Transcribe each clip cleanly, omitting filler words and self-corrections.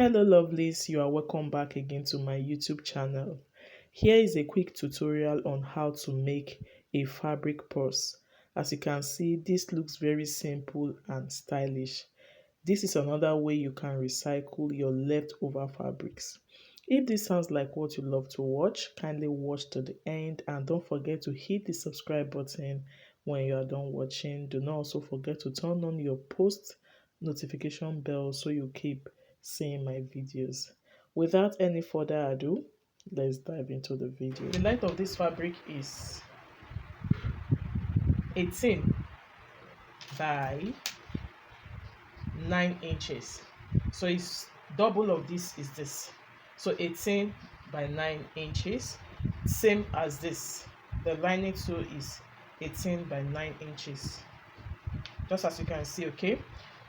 Hello lovelies, you are welcome back again to my YouTube channel. Here is a quick tutorial on how to make a fabric purse. As you can see, this looks very simple and stylish. This is another way you can recycle your leftover fabrics. If this sounds like what you love to watch, kindly watch to the end and don't forget to hit the subscribe button when you are done watching. Do not also forget to turn on your post notification bell so you keep seeing my videos. Without any further ado, let's dive into the video. The length of this fabric is 18 by 9 inches, so it's double of this is this, so 18 by 9 inches, same as this. The lining too is 18 by 9 inches, just as you can see. Okay,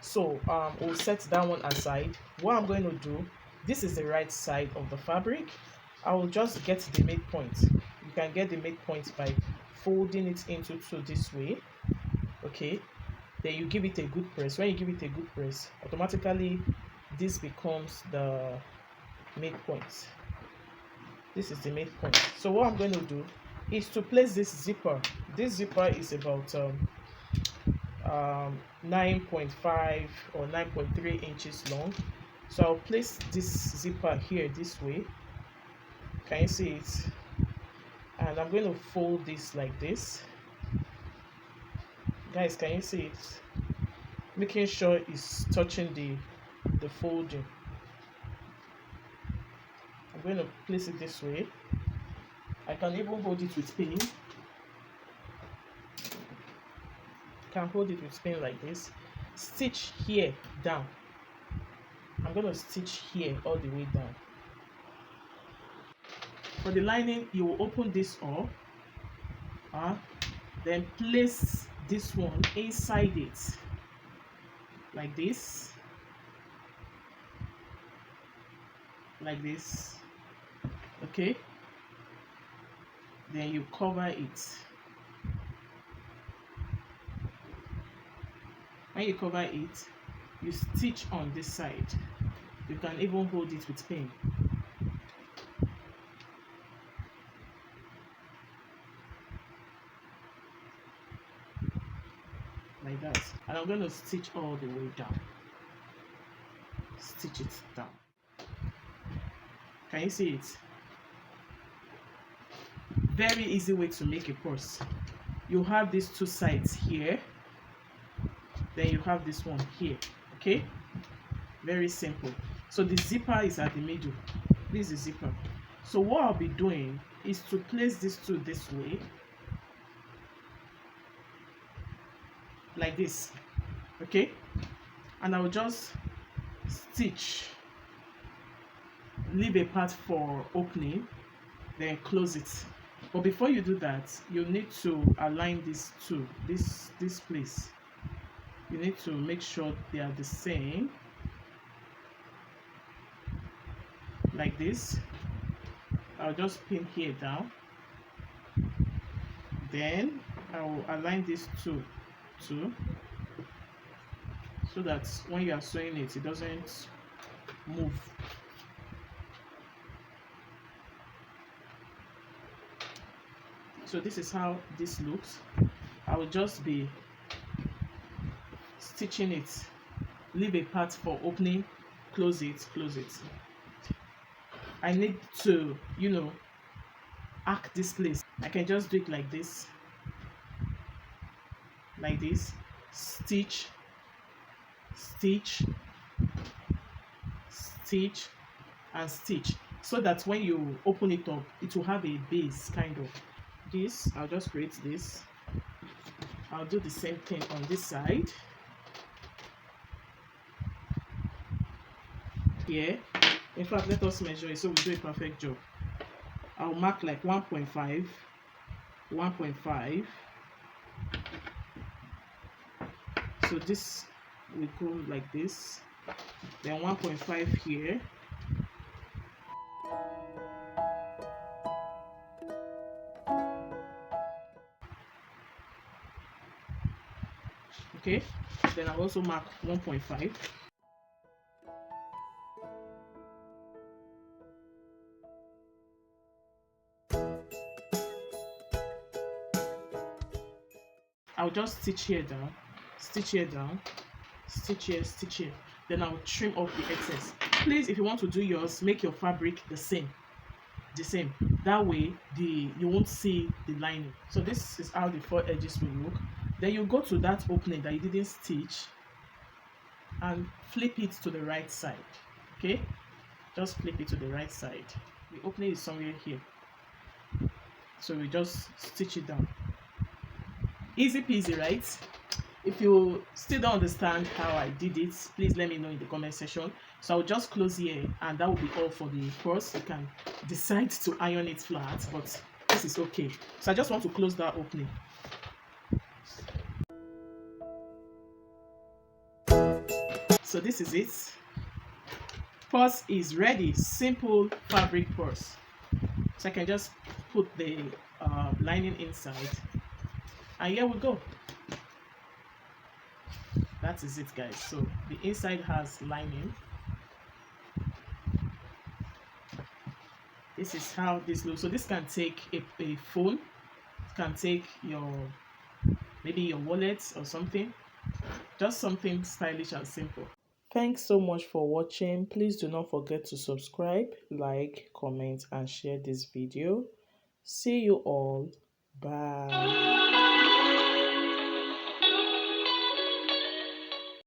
so we'll set that one aside. What I'm going to do, this is the right side of the fabric. I will just get the midpoint. You can get the midpoint by folding it into two this way. Okay, then you give it a good press. When you give it a good press, automatically this becomes the midpoint. This is the midpoint. So what I'm going to do is to place this zipper. This zipper is about 9.5 or 9.3 inches long. So I'll place this zipper here this way. Can you see it? And I'm going to fold this like this. Guys, can you see it? Making sure it's touching the folding. I'm going to place it this way. I can even hold it with pin. Can hold it with pin like this. Stitch here down. I'm going to stitch here all the way down. For the lining, you will open this up, then place this one inside it like this, okay, then you cover it. When you cover it, you stitch on this side. You can even hold it with pin. Like that. And I'm going to stitch all the way down. Stitch it down. Can you see it? Very easy way to make a purse. You have these two sides here, then you have this one here. Okay, very simple. So the zipper is at the middle. This is the zipper. So what I'll be doing is to place these two this way, like this. Okay, and I'll just stitch, leave a part for opening, then close it. But before you do that, you need to align these two, this place. You need to make sure they are the same, like this. I'll just pin here down, then I will align these two so that when you are sewing it, it doesn't move. So this is how this looks. I will just be stitching it, leave a part for opening, close it. I need to, arc this place. I can just do it like this, stitch, and stitch, so that when you open it up, it will have a base kind of. This, I'll just create this. I'll do the same thing on this side here. In fact, let us measure it so we do a perfect job. I'll mark like 1.5. So this will go like this, then 1.5 here, okay, then I'll also mark 1.5. I'll just stitch here down, stitch here down, stitch here, stitch here. Then I'll trim off the excess. Please, if you want to do yours, make your fabric the same. The same. That way you won't see the lining. So this is how the four edges will look. Then you go to that opening that you didn't stitch and flip it to the right side. Okay, just flip it to the right side. The opening is somewhere here, so we just stitch it down. Easy peasy, right? If you still don't understand how I did it, please let me know in the comment section. So I'll just close here, and that will be all for the purse. You can decide to iron it flat, but this is okay. So I just want to close that opening. So this is it. Purse is ready. Simple fabric purse. So I can just put the lining inside, and here we go. That is it, guys. So the inside has lining. This is how this looks. So this can take a phone. It can take your, maybe your wallet or something. Just something stylish and simple. Thanks so much for watching. Please do not forget to subscribe, like, comment, and share this video. See you all. Bye.